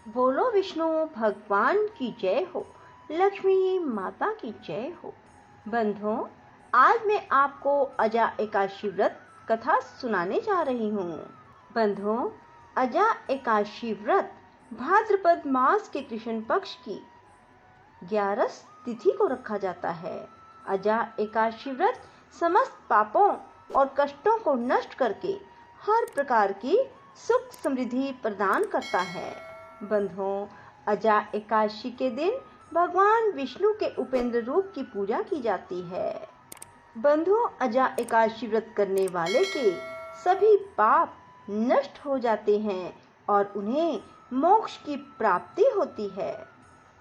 बोलो विष्णु भगवान की जय हो, लक्ष्मी माता की जय हो। बंधुओं, आज मैं आपको अजा एकादशी व्रत कथा सुनाने जा रही हूँ। बंधुओं, अजा एकादशी व्रत भाद्रपद मास के कृष्ण पक्ष की 11 तिथि को रखा जाता है। अजा एकादशी व्रत समस्त पापों और कष्टों को नष्ट करके हर प्रकार की सुख समृद्धि प्रदान करता है। बंधुओं, अजा एकादशी के दिन भगवान विष्णु के उपेंद्र रूप की पूजा की जाती है। बंधुओं, अजा एकादशी व्रत करने वाले के सभी पाप नष्ट हो जाते हैं और उन्हें मोक्ष की प्राप्ति होती है।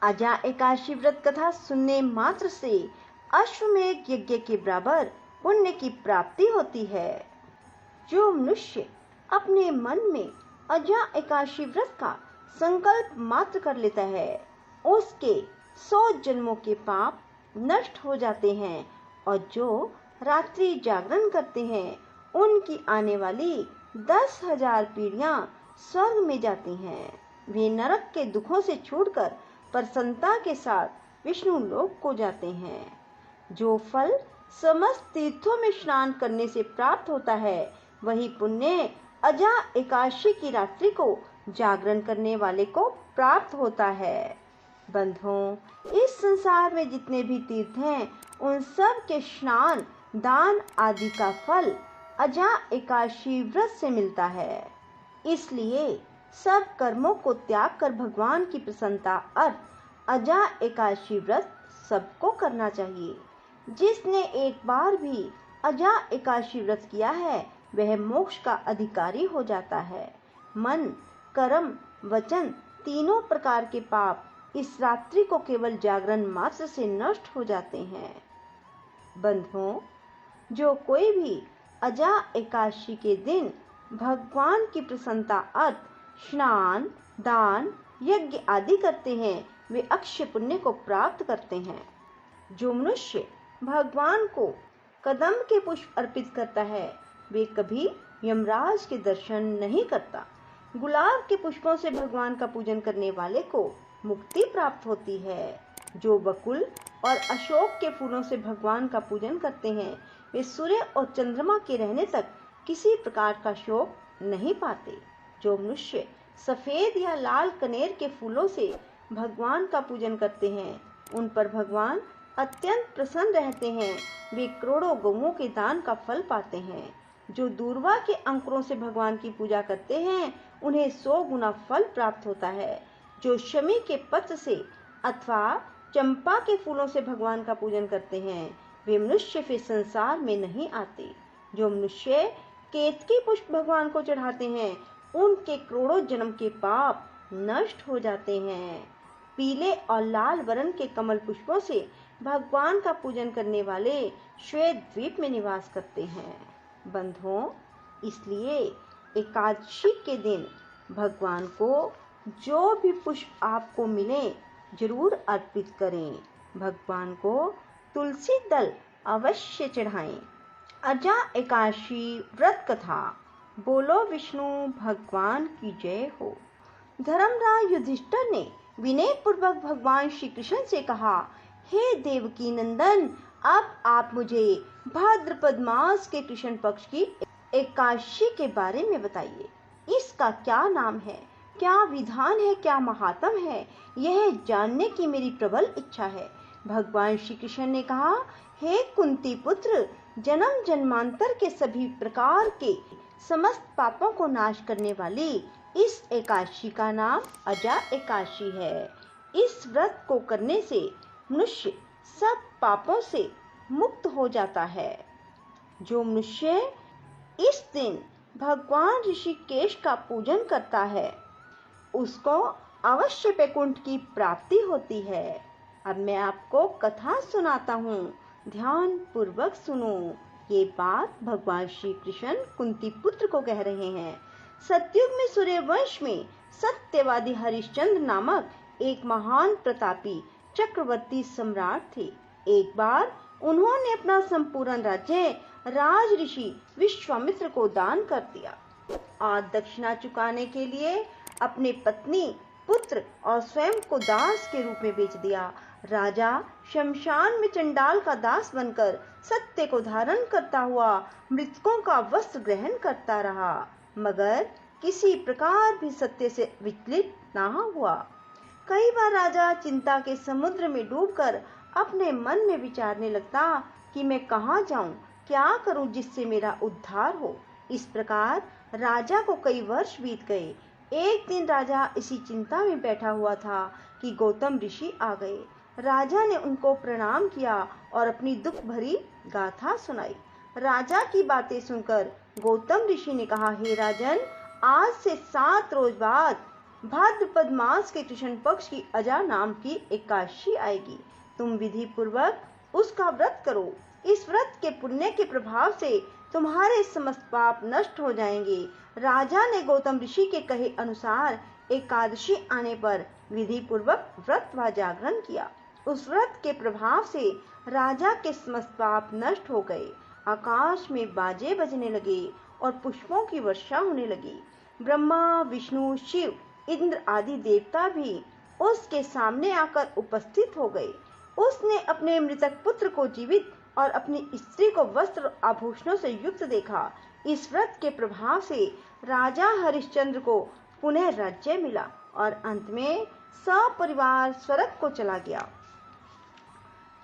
अजा एकादशी व्रत कथा सुनने मात्र से अश्वमेध यज्ञ के बराबर पुण्य की प्राप्ति होती है। जो मनुष्य अपने मन में अजा एकादशी व्रत का संकल्प मात्र कर लेता है, उसके 100 जन्मों के पाप नष्ट हो जाते हैं और जो रात्रि जागरण करते हैं, उनकी आने वाली 10,000 पीढ़ियां स्वर्ग में जाती हैं। वे नरक के दुखों से छूटकर प्रसन्नता के साथ विष्णु लोक को जाते हैं। जो फल समस्त तीर्थों में स्नान करने से प्राप्त होता है, वही पुण्य अजा एकादशी की रात्रि को जागरण करने वाले को प्राप्त होता है। बंधुओं, इस संसार में जितने भी तीर्थ हैं, उन सब के स्नान, दान आदि का फल अजा एकादशी व्रत से मिलता है। इसलिए सब कर्मों को त्याग कर भगवान की प्रसन्नता अर्थ अजा एकादशी व्रत सबको करना चाहिए। जिसने एक बार भी अजा एकादशी व्रत किया है, वह मोक्ष का अधिकारी हो जाता है। मन, कर्म, वचन तीनों प्रकार के पाप इस रात्रि को केवल जागरण मात्र से नष्ट हो जाते हैं। बंधुओं, जो कोई भी अजा एकादशी के दिन भगवान की प्रसन्नता अर्थ स्नान, दान, यज्ञ आदि करते हैं, वे अक्षय पुण्य को प्राप्त करते हैं। जो मनुष्य भगवान को कदम के पुष्प अर्पित करता है, वे कभी यमराज के दर्शन नहीं करता। गुलाब के पुष्पों से भगवान का पूजन करने वाले को मुक्ति प्राप्त होती है। जो बकुल और अशोक के फूलों से भगवान का पूजन करते हैं, वे सूर्य और चंद्रमा के रहने तक किसी प्रकार का शोक नहीं पाते। जो मनुष्य सफेद या लाल कनेर के फूलों से भगवान का पूजन करते हैं, उन पर भगवान अत्यंत प्रसन्न रहते हैं। वे करोड़ों गौओं के दान का फल पाते हैं। जो दूर्वा के अंकुरों से भगवान की पूजा करते हैं, उन्हें 100 गुना फल प्राप्त होता है। जो शमी के पत्र से अथवा चंपा के फूलों से भगवान का पूजन करते हैं, वे मनुष्य फिर संसार में नहीं आते। जो मनुष्य केतकी पुष्प भगवान को चढ़ाते हैं, उनके करोड़ों जन्म के पाप नष्ट हो जाते हैं। पीले और लाल वर्ण के कमल पुष्पों से भगवान का पूजन करने वाले श्वेत द्वीप में निवास करते हैं। बंधुओं, इसलिए एकादशी के दिन भगवान को जो भी पुष्प आपको मिले, जरूर अर्पित करें। भगवान को तुलसी दल अवश्य चढ़ाएं। अजा एकादशी व्रत कथा। बोलो विष्णु भगवान की जय हो। धर्मराज युधिष्ठिर ने विनय पूर्वक भगवान श्री कृष्ण से कहा, हे देवकी नंदन, अब आप मुझे भाद्रपद मास के कृष्ण पक्ष की एकादशी के बारे में बताइए। इसका क्या नाम है, क्या विधान है, क्या महात्म है, यह जानने की मेरी प्रबल इच्छा है। भगवान श्री कृष्ण ने कहा, हे कुंती पुत्र, जन्म जन्मांतर के सभी प्रकार के समस्त पापों को नाश करने वाली इस एकादशी का नाम अजा एकादशी है। इस व्रत को करने से मनुष्य सब पापों से मुक्त हो जाता है। जो मनुष्य इस दिन भगवान ऋषिकेश का पूजन करता है, उसको अवश्य वैकुंठ की प्राप्ति होती है। अब मैं आपको कथा सुनाता हूँ, ध्यान पूर्वक सुनो। ये बात भगवान श्री कृष्ण कुंती पुत्र को कह रहे हैं। सतयुग में सूर्यवंश में सत्यवादी हरिश्चंद्र नामक एक महान प्रतापी चक्रवर्ती सम्राट थे। एक बार उन्होंने अपना संपूर्ण राज्य राज ऋषि विश्वामित्र को दान कर दिया। आज दक्षिणा चुकाने के लिए अपने पत्नी पुत्र और स्वयं को दास के रूप में बेच दिया। राजा शमशान में चंडाल का दास बनकर सत्य को धारण करता हुआ मृतकों का वस्त्र ग्रहण करता रहा, मगर किसी प्रकार भी सत्य से विचलित ना हुआ। कई बार राजा चिंता के समुद्र में डूबकर अपने मन में विचारने लगता कि मैं कहाँ जाऊं, क्या करूं जिससे मेरा उद्धार हो। इस प्रकार राजा को कई वर्ष बीत गए। एक दिन राजा इसी चिंता में बैठा हुआ था कि गौतम ऋषि आ गए। राजा ने उनको प्रणाम किया और अपनी दुख भरी गाथा सुनाई। राजा की बातें सुनकर गौतम ऋषि ने कहा, हे राजन, आज से 7 रोज बाद भाद्रपद मास के कृष्ण पक्ष की अजा नाम की एकादशी आएगी। तुम विधि पूर्वक उसका व्रत करो। इस व्रत के पुण्य के प्रभाव से तुम्हारे समस्त पाप नष्ट हो जाएंगे। राजा ने गौतम ऋषि के कहे अनुसार एकादशी आने पर विधि पूर्वक व्रत व जागरण किया। उस व्रत के प्रभाव से राजा के समस्त पाप नष्ट हो गए। आकाश में बाजे बजने लगे और पुष्पों की वर्षा होने लगी। ब्रह्मा, विष्णु, शिव, इंद्र आदि देवता भी उसके सामने आकर उपस्थित हो गए। उसने अपने मृतक पुत्र को जीवित और अपनी स्त्री को वस्त्र आभूषणों से युक्त देखा। इस व्रत के प्रभाव से राजा हरिश्चंद्र को पुनः राज्य मिला और अंत में सपरिवार स्वर्ग को चला गया।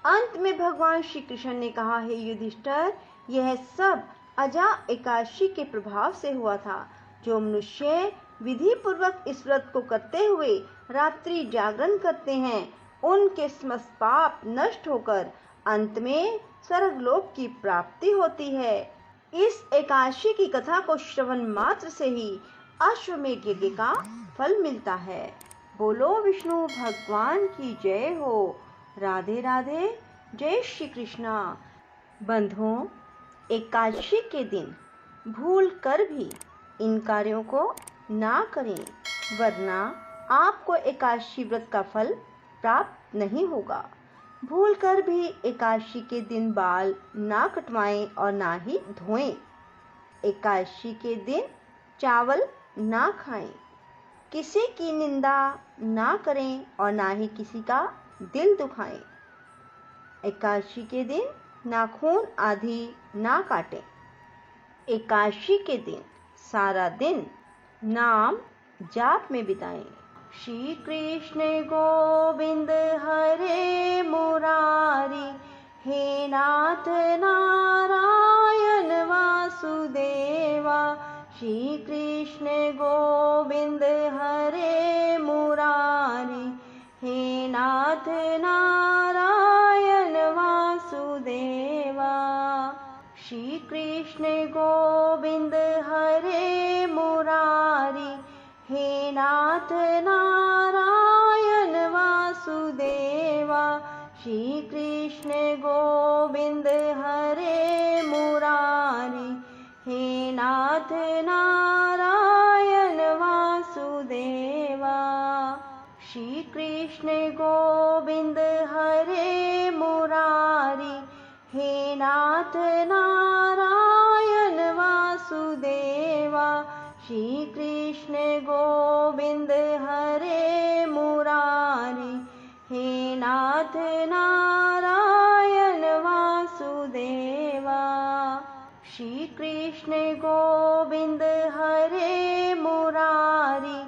अंत में भगवान श्री कृष्ण ने कहा, हे युधिष्ठिर, यह सब अजा एकादशी के प्रभाव से हुआ था। जो मनुष्य विधि पूर्वक इस व्रत को करते हुए रात्रि जागरण करते हैं, उनके समस्त पाप नष्ट होकर अंत में स्वर्गलोक की प्राप्ति होती है। इस एकादशी की कथा को श्रवण मात्र से ही अश्वमेध यज्ञ का फल मिलता है। बोलो विष्णु भगवान की जय हो। राधे राधे। जय श्री कृष्णा। बंधुओं, एकादशी के दिन भूल कर भी इन कार्यों को ना करें, वरना आपको एकादशी व्रत का फल प्राप्त नहीं होगा। भूल कर भी एकादशी के दिन बाल ना कटवाएं और ना ही धोएं। एकादशी के दिन चावल ना खाएं। किसी की निंदा ना करें और ना ही किसी का दिल दुखाएं। एकादशी के दिन नाखून आदि ना काटें। एकादशी के दिन सारा दिन नाम जाप में बिताएं। श्री कृष्ण गोविंद हरे मुरारी, हे नाथ नारायण वासुदेवा। श्री कृष्ण गोविंद हरे मुरारी, हे नाथ नारायण वासुदेवा। श्री कृष्ण गोविंद हरे मुरारी, हे नाथ नारायण वासुदेवा। श्री कृष्ण गोविंद हरे मुरारी, हे नाथ नारायण वासुदेवा। श्री कृष्ण गोविंद हरे मुरारी, हे नाथ नारायण वासुदेवा। श्री कृष्ण गोविंद हरे मुरारी, हे नाथ नारायण वासुदेवा। श्री कृष्ण गोविंद हरे मुरारी,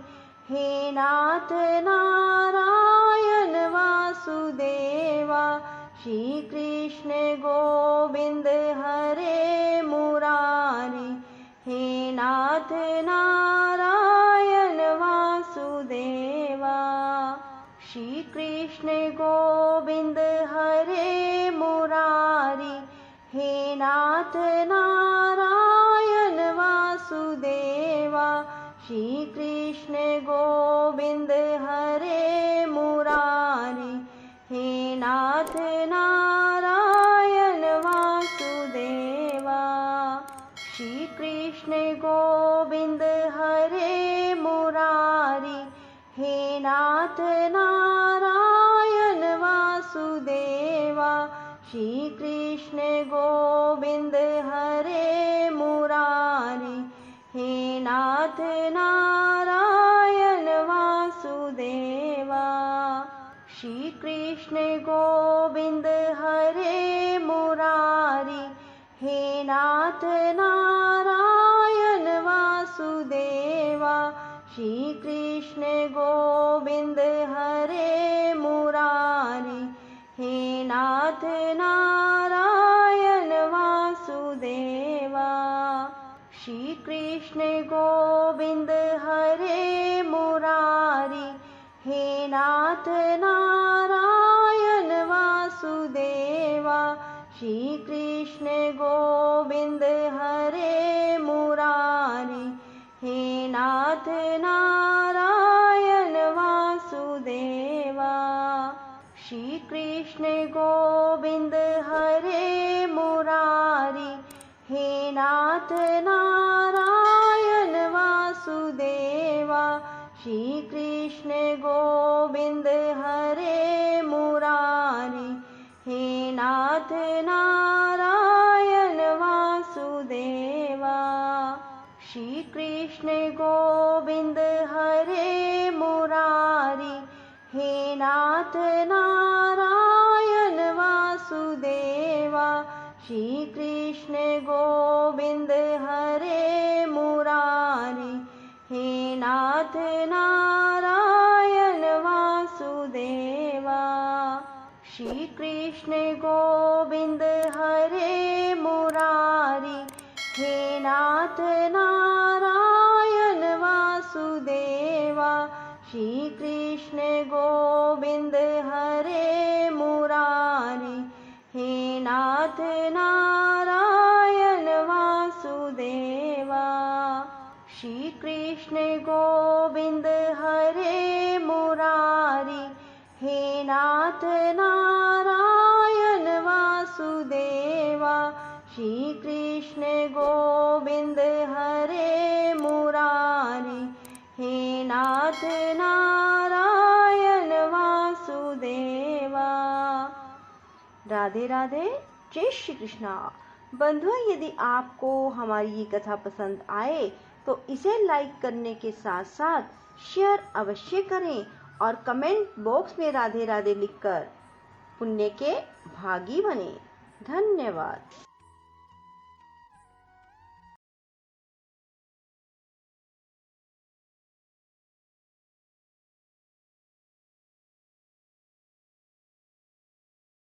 हे नाथ नारायण वासुदेवा। श्री कृष्ण गोविंद हरे मुरारी, हे नाथ नारायण वासुदेवा। श्री कृष्ण गोविंद हरे मुरारी, हे नाथ नारायण वासुदेवा। श्री कृष्ण गोविंद हरे मुरारी, हे नाथ नारायण वासुदेवा। श्री कृष्ण गोविंद हरे मुरारी, हे नाथ नारायण वासुदेवा। श्री कृष्ण गोविंद हरे मुरारी, हे नाथ नारायण वासुदेवा। नाथ नारायण वासुदेवा, श्री कृष्ण गोविंद हरे मुरारी। हे नाथ नारायण वासुदेवा, श्री कृष्ण गोविंद हरे मुरारी। हे नाथ नारायण वासुदेवा, श्री कृष्ण गोविंद हरे मुरारी। हे नाथ नारायण वासुदेवा, श्री कृष्ण गोविंद हरे मुरारी। हे नाथ नारायण वासुदेवा, श्री कृष्ण गोविंद हरे मुरारी। हे नाथ नारायण वासुदेवा, श्री कृष्ण गोविंद हरे मुरारी। हे नाथ नारायण वासुदेवा, श्री कृष्ण गोविंद हरे मुरारी। हे नाथ नारायण वासुदेवा, श्री कृष्ण गोविंद हरे मुरारी। हे नाथ नारायण वासुदेवा, श्री कृष्ण गोविंद हरे मुरारी। हे नाथ नारायण वासुदेवा, श्री कृष्ण गोविंद हरे मुरारी। हे नाथ नारायण वासुदेवा, श्री कृष्ण गोविंद हरे मुरारी। हे नाथ नारायण वासुदेवा। राधे राधे, जय श्री कृष्णा। बंधुओं, यदि आपको हमारी ये कथा पसंद आए तो इसे लाइक करने के साथ साथ शेयर अवश्य करें और कमेंट बॉक्स में राधे राधे लिखकर पुण्य के भागी बने। धन्यवाद।